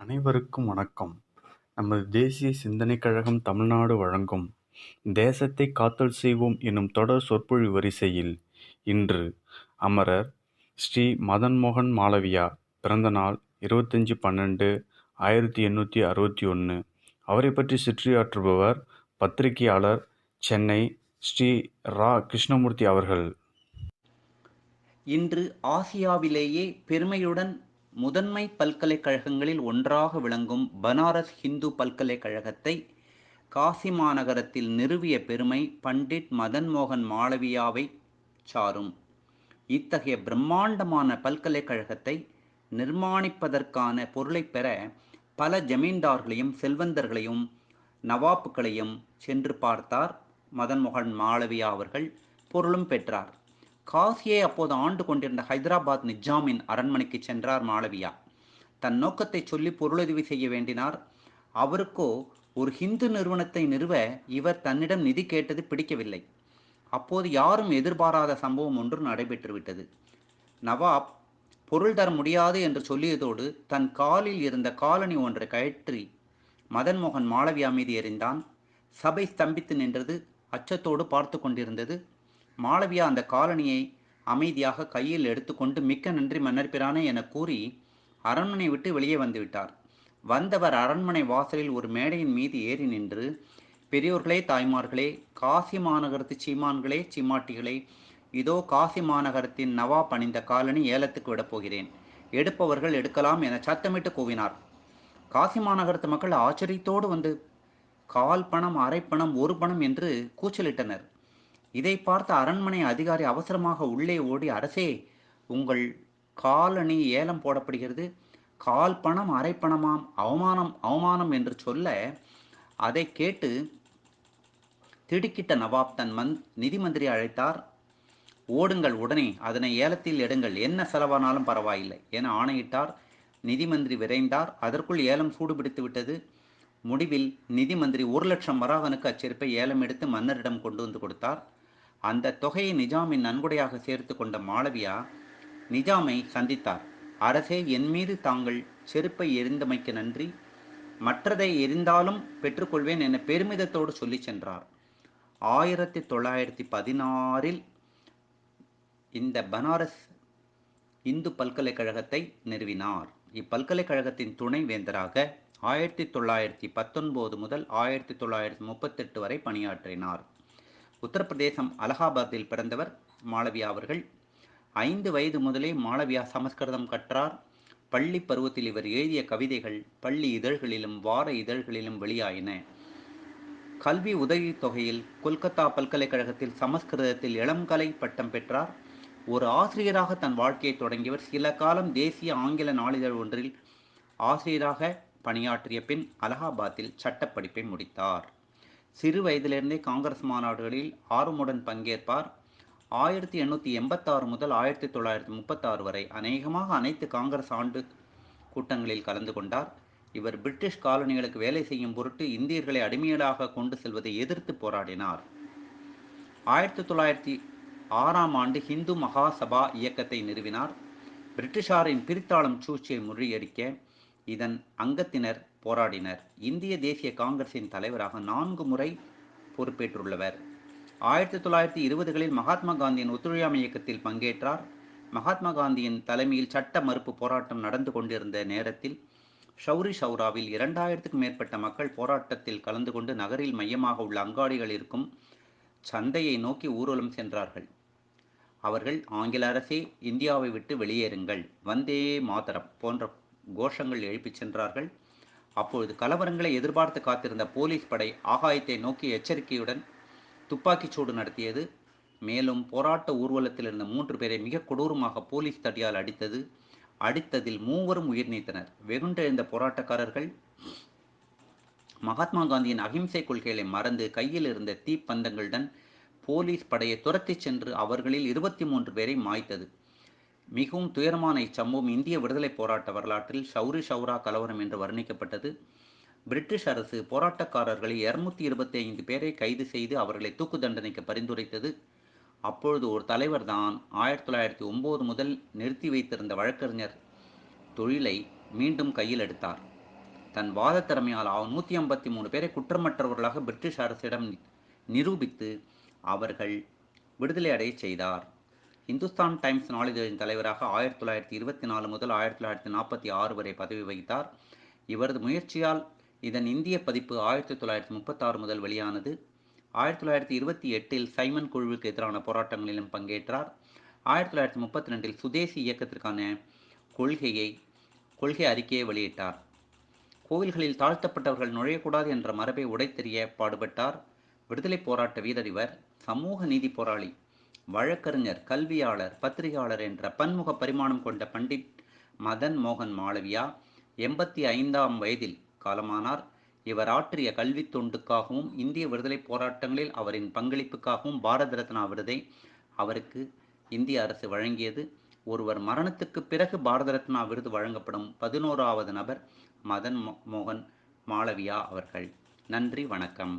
அனைவருக்கும் வணக்கம். நமது தேசிய சிந்தனைக் கழகம் தமிழ்நாடு வழங்கும் தேசத்தை காத்தல் செய்வோம் எனும் தொடர் சொற்பொழிவு வரிசையில் இன்று அமரர் ஸ்ரீ மதன் மோகன் மாளவியா பிறந்தநாள் 25/12/1861. அவரை பற்றி சிற்றியாற்றுபவர் பத்திரிகையாளர் சென்னை ஸ்ரீ ரா. கிருஷ்ணமூர்த்தி அவர்கள். இன்று ஆசியாவிலேயே பெருமையுடன் முதன்மை பல்கலைக்கழகங்களில் ஒன்றாக விளங்கும் பனாரஸ் ஹிந்து பல்கலைக்கழகத்தை காசி மாநகரத்தில் நிறுவிய பெருமை பண்டிட் மதன் மோகன் மாளவியாவை சாரும். இத்தகைய பிரம்மாண்டமான பல்கலைக்கழகத்தை நிர்மாணிப்பதற்கான பொருளை பெற பல ஜமீன்தார்களையும் செல்வந்தர்களையும் நவாப்புகளையும் சென்று பார்த்தார் மதன் மோகன் மாளவியா அவர்கள். பொருளும் பெற்றார். காசியை அப்போது ஆண்டு கொண்டிருந்த ஹைதராபாத் நிஜாமின் அரண்மனைக்கு சென்றார் மாளவியா. தன் நோக்கத்தை சொல்லி பொருளுதவி செய்ய வேண்டினார். அவருக்கோ ஒரு ஹிந்து நிறுவனத்தை நிறுவ இவர் தன்னிடம் நிதி கேட்டது பிடிக்கவில்லை. அப்போது யாரும் எதிர்பாராத சம்பவம் ஒன்று நடைபெற்றுவிட்டது. நவாப் பொருள் தர முடியாது என்று சொல்லியதோடு தன் காலில் இருந்த காலணி ஒன்றை கழற்றி மதன் மோகன் மாளவியா மீது எறிந்தான். சபை ஸ்தம்பித்து நின்றது. அச்சத்தோடு பார்த்து கொண்டிருந்தது. மாளவியா அந்த காலணியை அமைதியாக கையில் எடுத்துக்கொண்டு மிக்க நன்றி மன்னர்பிரானே என கூறி அரண்மனை விட்டு வெளியே வந்துவிட்டார். வந்தவர் அரண்மனை வாசலில் ஒரு மேடையின் மீது ஏறி நின்று, பெரியோர்களே, தாய்மார்களே, காசி மாநகரத்து சீமான்களே, சீமாட்டிகளே, இதோ காசி மாநகரத்தின் நவாப் அணிந்த காலணி ஏலத்துக்கு விடப்போகிறேன். எடுப்பவர்கள் எடுக்கலாம் என சத்தமிட்டு கூவினார். காசி மாநகரத்து மக்கள் ஆச்சரியத்தோடு வந்து கால் பணம், அரை பணம், ஒரு பணம் என்று கூச்சலிட்டனர். இதை பார்த்த அரண்மனை அதிகாரி அவசரமாக உள்ளே ஓடி, அரசே, உங்கள் காலணி ஏலம் போடப்படுகிறது, கால் பணம், அரை பணமாம், அவமானம், அவமானம் என்று சொல்ல, அதை கேட்டு திடுக்கிட்ட நவாப் தன் நிதி மந்திரி அழைத்தார். ஓடுங்கள், உடனே அதனை ஏலத்தில் எடுங்கள், என்ன செலவானாலும் பரவாயில்லை என ஆணையிட்டார். நிதி மந்திரி விரைந்தார். அதற்குள் ஏலம் சூடுபிடித்து விட்டது. முடிவில் நிதி மந்திரி 1,00,000 வராகனுக்கு அச்செருப்பை ஏலம் எடுத்து மன்னரிடம் கொண்டு வந்து கொடுத்தார். அந்த தொகையை நிஜாமின் நன்கொடையாக சேர்த்து கொண்ட மாளவியா நிஜாமை சந்தித்தார். அரசே, என் மீது தாங்கள் செருப்பை எரிந்தமைக்கு நன்றி, மற்றதை எரிந்தாலும் பெற்றுக்கொள்வேன் என பெருமிதத்தோடு சொல்லி சென்றார். 1916இல் இந்த பனாரஸ் இந்து பல்கலைக்கழகத்தை நிறுவினார். இப்பல்கலைக்கழகத்தின் துணை வேந்தராக 1919 முதல் 1938 வரை பணியாற்றினார். உத்தரப்பிரதேசம் அலகாபாத்தில் பிறந்தவர் மாளவியா அவர்கள். 5 வயது முதலே மாளவியா சமஸ்கிருதம் கற்றார். பள்ளி பருவத்தில் இவர் எழுதிய கவிதைகள் பள்ளி இதழ்களிலும் வார இதழ்களிலும் வெளியாயின. கல்வி உதவித் தொகையில் கொல்கத்தா பல்கலைக்கழகத்தில் சமஸ்கிருதத்தில் இளங்கலை பட்டம் பெற்றார். ஒரு ஆசிரியராக தன் வாழ்க்கையை தொடங்கியவர் சில காலம் தேசிய ஆங்கில நாளிதழ் ஒன்றில் ஆசிரியராக பணியாற்றிய பின் அலகாபாத்தில் சட்டப்படிப்பை முடித்தார். சிறு வயதிலிருந்தே காங்கிரஸ் மாநாடுகளில் ஆர்வமுடன் பங்கேற்பார். 1886 முதல் 1936 வரை அநேகமாக அனைத்து காங்கிரஸ் ஆண்டு கூட்டங்களில் கலந்து கொண்டார். இவர் பிரிட்டிஷ் காலனிகளுக்கு வேலை செய்யும் பொருட்டு இந்தியர்களை அடிமைகளாக கொண்டு செல்வதை எதிர்த்து போராடினார். 1906ஆம் ஆண்டு ஹிந்து மகாசபா இயக்கத்தை நிறுவினார். பிரிட்டிஷாரின் பிரித்தாளும் சூழ்ச்சியை முறியடிக்க இதன் அங்கத்தினர் போராடினர். இந்திய தேசிய காங்கிரசின் தலைவராக 4 முறை பொறுப்பேற்றுள்ளவர். 1920களில் மகாத்மா காந்தியின் ஒத்துழையாமை இயக்கத்தில் பங்கேற்றார். மகாத்மா காந்தியின் தலைமையில் சட்ட மறுப்பு போராட்டம் நடந்து கொண்டிருந்த நேரத்தில் ஷௌரி ஷௌராவில் 2000க்கும் மேற்பட்ட மக்கள் போராட்டத்தில் கலந்து கொண்டு நகரில் மையமாக உள்ள அங்காடிகள் இருக்கும் சந்தையை நோக்கி ஊர்வலம் சென்றார்கள். அவர்கள், ஆங்கில அரசே, இந்தியாவை விட்டு வெளியேறுங்கள், வந்தே மாதரம் போன்ற கோஷங்கள் எழுப்பிச் சென்றார்கள். அப்பொழுது கலவரங்களை எதிர்பார்த்து காத்திருந்த போலீஸ் படை ஆகாயத்தை நோக்கி எச்சரிக்கையுடன் துப்பாக்கிச் சூடு நடத்தியது. மேலும் போராட்ட ஊர்வலத்தில் இருந்த 3 பேரை மிக கொடூரமாக போலீஸ் தடியால் அடித்ததில் 3 உயிர் நீத்தனர். வெகுண்டெழுந்த போராட்டக்காரர்கள் மகாத்மா காந்தியின் அகிம்சை கொள்கைகளை மறந்து கையில் இருந்த தீப்பந்தங்களுடன் போலீஸ் படையை துரத்தி சென்று அவர்களில் 23 பேரை மாய்த்தது. மிகவும் துயரமான இச்சம்பவம் இந்திய விடுதலை போராட்ட வரலாற்றில் ஷௌரி ஷௌரா கலவரம் என்று வர்ணிக்கப்பட்டது. பிரிட்டிஷ் அரசு போராட்டக்காரர்களை 225 பேரை கைது செய்து அவர்களை தூக்கு தண்டனைக்கு பரிந்துரைத்தது. அப்பொழுது ஒரு தலைவர் தான் 1909 முதல் நிறுத்தி வைத்திருந்த வழக்கறிஞர் தொழிலை மீண்டும் கையில் எடுத்தார். தன் வாத திறமையால் 153 பேரை குற்றமற்றவர்களாக பிரிட்டிஷ் அரசிடம் நிரூபித்து அவர்கள் விடுதலை அடையச் செய்தார். இந்துஸ்தான் டைம்ஸ் நாளிதழின் தலைவராக 1924 முதல் 1946 வரை பதவி வகித்தார். இவரது முயற்சியால் இதன் இந்திய பதிப்பு 1936 முதல் வெளியானது. 1928இல் சைமன் குழுவுக்கு எதிரான போராட்டங்களிலும் பங்கேற்றார். 1932இல் சுதேசி இயக்கத்திற்கான கொள்கை அறிக்கையை வெளியிட்டார். கோவில்களில் தாழ்த்தப்பட்டவர்கள் நுழையக்கூடாது என்ற மரபை உடைத்தெறிய பாடுபட்டார். விடுதலை போராட்ட வீரர் இவர். சமூக நீதி போராளி, வழக்கறிஞர், கல்வியாளர், பத்திரிகையாளர் என்ற பன்முக பரிமாணம் கொண்ட பண்டிட் மதன் மோகன் மாளவியா 85ஆம் வயதில் காலமானார். இவர் ஆற்றிய கல்வித் தொண்டுக்காகவும் இந்திய விடுதலை போராட்டங்களில் அவரின் பங்களிப்புக்காகவும் பாரத ரத்னா விருதை அவருக்கு இந்திய அரசு வழங்கியது. ஒருவர் மரணத்துக்கு பிறகு பாரத ரத்னா விருது வழங்கப்படும் 11வது நபர் மதன் மோகன் மாளவியா அவர்கள். நன்றி, வணக்கம்.